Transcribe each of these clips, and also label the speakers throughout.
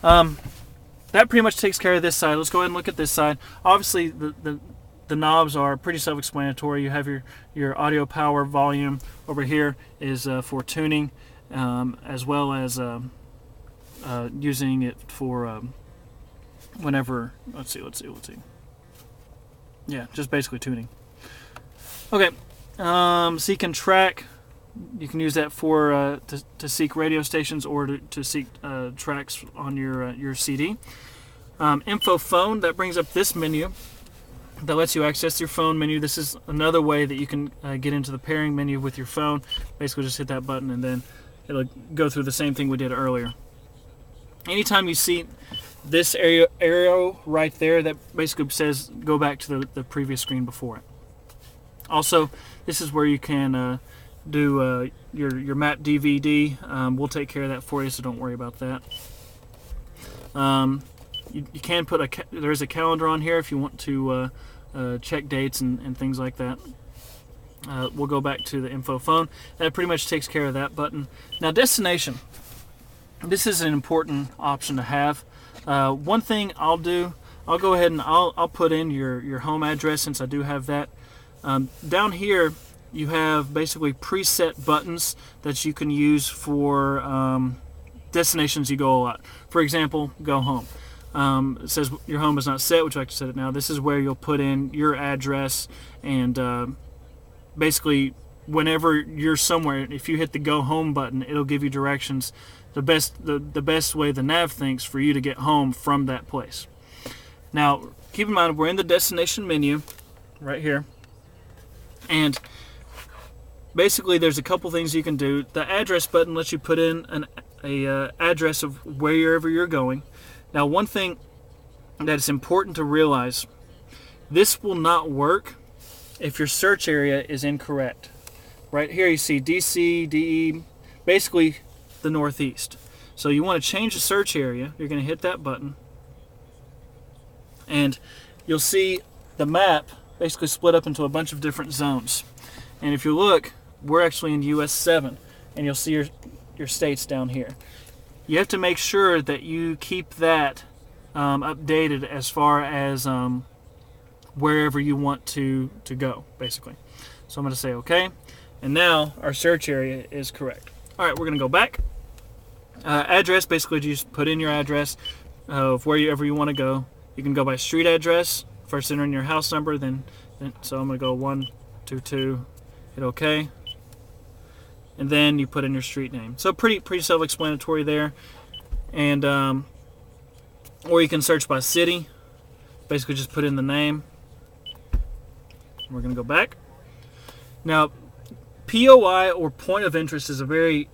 Speaker 1: That pretty much takes care of this side. Let's go ahead and look at this side. Obviously, the knobs are pretty self-explanatory. You have your audio power volume over here is for tuning, as well as using it for whenever. Let's see. Yeah, just basically tuning. Okay, seek and track. You can use that for to seek radio stations or to seek tracks on your CD. Info phone, that brings up this menu that lets you access your phone menu. This is another way that you can get into the pairing menu with your phone. Basically just hit that button and then it'll go through the same thing we did earlier. Anytime you see this arrow right there, that basically says go back to the previous screen before it. Also, this is where you can do your map DVD. We'll take care of that for you, so don't worry about that. You can put there's a calendar on here if you want to check dates and things like that. We'll go back to the info phone. That pretty much takes care of that button. Now, destination. This is an important option to have. One thing I'll do, I'll go ahead and I'll put in your home address, since I do have that. Down here, you have basically preset buttons that you can use for destinations you go a lot. For example, go home. It says your home is not set, which I can set it now. This is where you'll put in your address, and basically whenever you're somewhere, if you hit the go home button, it'll give you directions, the best way the nav thinks for you to get home from that place. Now, keep in mind, we're in the destination menu right here, and basically there's a couple things you can do. The address button lets you put in a address of wherever you're going. Now, one thing that is important to realize, this will not work if your search area is incorrect. Right here you see DC, DE, basically the Northeast. So you want to change the search area. You're going to hit that button, and you'll see the map basically split up into a bunch of different zones. And if you look, we're actually in US 7, and you'll see your states down here. You have to make sure that you keep that updated as far as wherever you want to go, basically. So I'm going to say OK, and now our search area is correct. All right, we're going to go back. Address, basically just put in your address of wherever you want to go. You can go by street address. First enter in your house number, then so I'm going to go 122, hit OK. And then you put in your street name. So pretty self-explanatory there. And or you can search by city. Basically just put in the name. We're going to go back. Now, POI, or point of interest, is a very,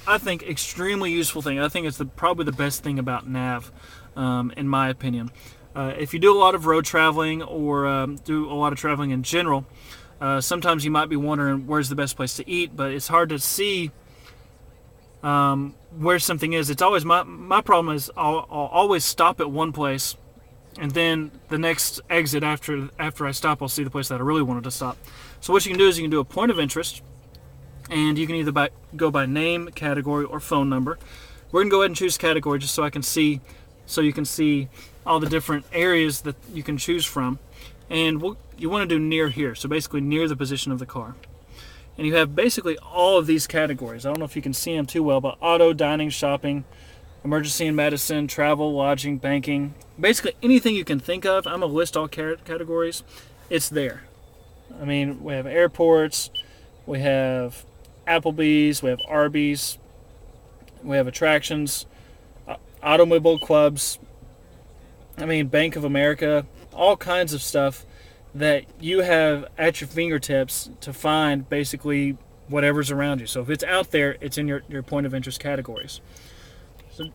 Speaker 1: I think, extremely useful thing. I think it's probably the best thing about nav, in my opinion. If you do a lot of road traveling, or do a lot of traveling in general, sometimes you might be wondering where's the best place to eat, but it's hard to see where something is. It's always my problem is I'll always stop at one place, and then the next exit after I stop, I'll see the place that I really wanted to stop. So what you can do is you can do a point of interest, and you can either go by name, category, or phone number. We're gonna go ahead and choose category just so you can see all the different areas that you can choose from. And you want to do near here, so basically near the position of the car. And you have basically all of these categories. I don't know if you can see them too well, but auto, dining, shopping, emergency and medicine, travel, lodging, banking. Basically anything you can think of. I'm going to list all categories. It's there. I mean, we have airports, we have Applebee's, we have Arby's, we have attractions, automobile clubs, I mean, Bank of America, all kinds of stuff that you have at your fingertips to find basically whatever's around you. So if it's out there, it's in your point of interest categories. So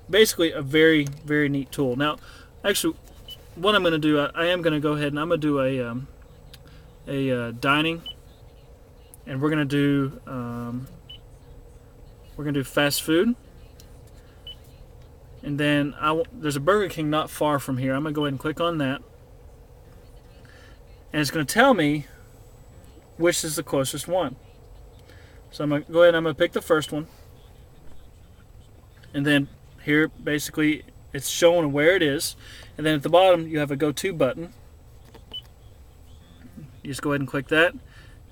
Speaker 1: basically a very, very neat tool. Now, actually, what I'm going to do, I am going to go ahead and I'm going to do a dining, and we're going to do fast food. And then there's a Burger King not far from here. I'm going to go ahead and click on that. And it's going to tell me which is the closest one. So I'm going to go ahead and I'm going to pick the first one. And then here basically it's showing where it is, and then at the bottom you have a go to button. You just go ahead and click that,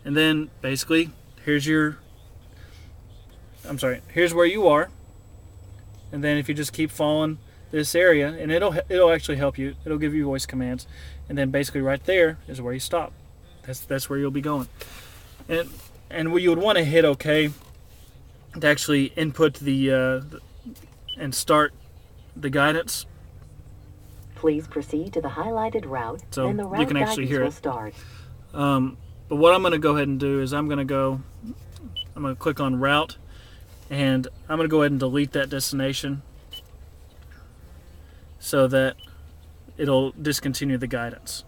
Speaker 1: and then basically here's where you are, and then if you just keep following this area, and it'll actually help you. It'll give you voice commands, and then basically right there is where you stop. That's where you'll be going, and you would want to hit OK to actually input and start the guidance.
Speaker 2: Please proceed to the highlighted route,
Speaker 1: so
Speaker 2: and the route
Speaker 1: you can actually hear it.
Speaker 2: Start.
Speaker 1: But what I'm going to go ahead and do is I'm going to click on route, and I'm going to go ahead and delete that destination so that it'll discontinue the guidance.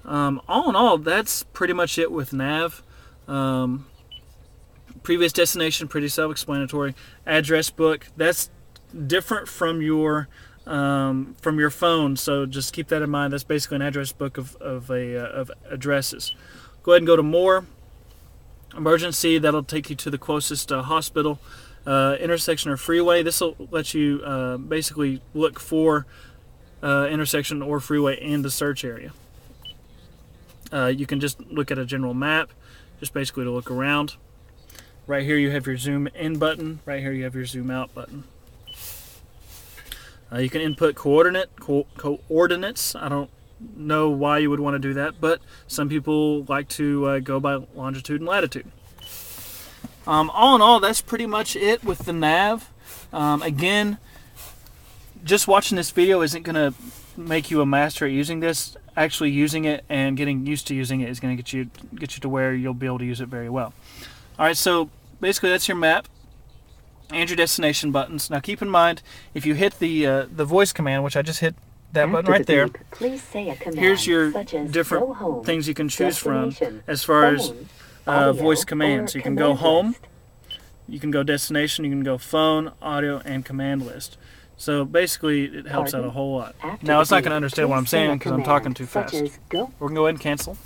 Speaker 1: All in all, that's pretty much it with nav. Previous destination, pretty self-explanatory. Address book, that's different from your phone, so just keep that in mind. That's basically an address book of addresses. Go ahead and go to more. Emergency, that'll take you to the closest hospital, intersection or freeway. This will let you basically look for intersection or freeway in the search area. You can just look at a general map, just basically to look around. Right here you have your zoom in button. Right here you have your zoom out button. You can input coordinates. I don't know why you would want to do that, but some people like to go by longitude and latitude. All in all, that's pretty much it with the nav. Again, just watching this video isn't going to make you a master at using this. Actually using it and getting used to using it is going to get you to where you'll be able to use it very well. All right, so basically that's your map and your destination buttons. Now keep in mind, if you hit the voice command, which I just hit that button right there,
Speaker 2: please say a command,
Speaker 1: here's your
Speaker 2: such as
Speaker 1: different
Speaker 2: home,
Speaker 1: things you can choose from as
Speaker 2: phone,
Speaker 1: far as
Speaker 2: audio,
Speaker 1: voice commands.
Speaker 2: or
Speaker 1: You can go
Speaker 2: command
Speaker 1: home,
Speaker 2: list.
Speaker 1: you can go destination, you can go phone, audio, and command list. So basically it helps out a whole lot.
Speaker 2: After
Speaker 1: Now it's
Speaker 2: the
Speaker 1: not going to
Speaker 2: beep,
Speaker 1: understand what
Speaker 2: please
Speaker 1: I'm
Speaker 2: say a
Speaker 1: saying because I'm
Speaker 2: command,
Speaker 1: talking too
Speaker 2: such
Speaker 1: fast.
Speaker 2: as go.
Speaker 1: We're going to go ahead and cancel.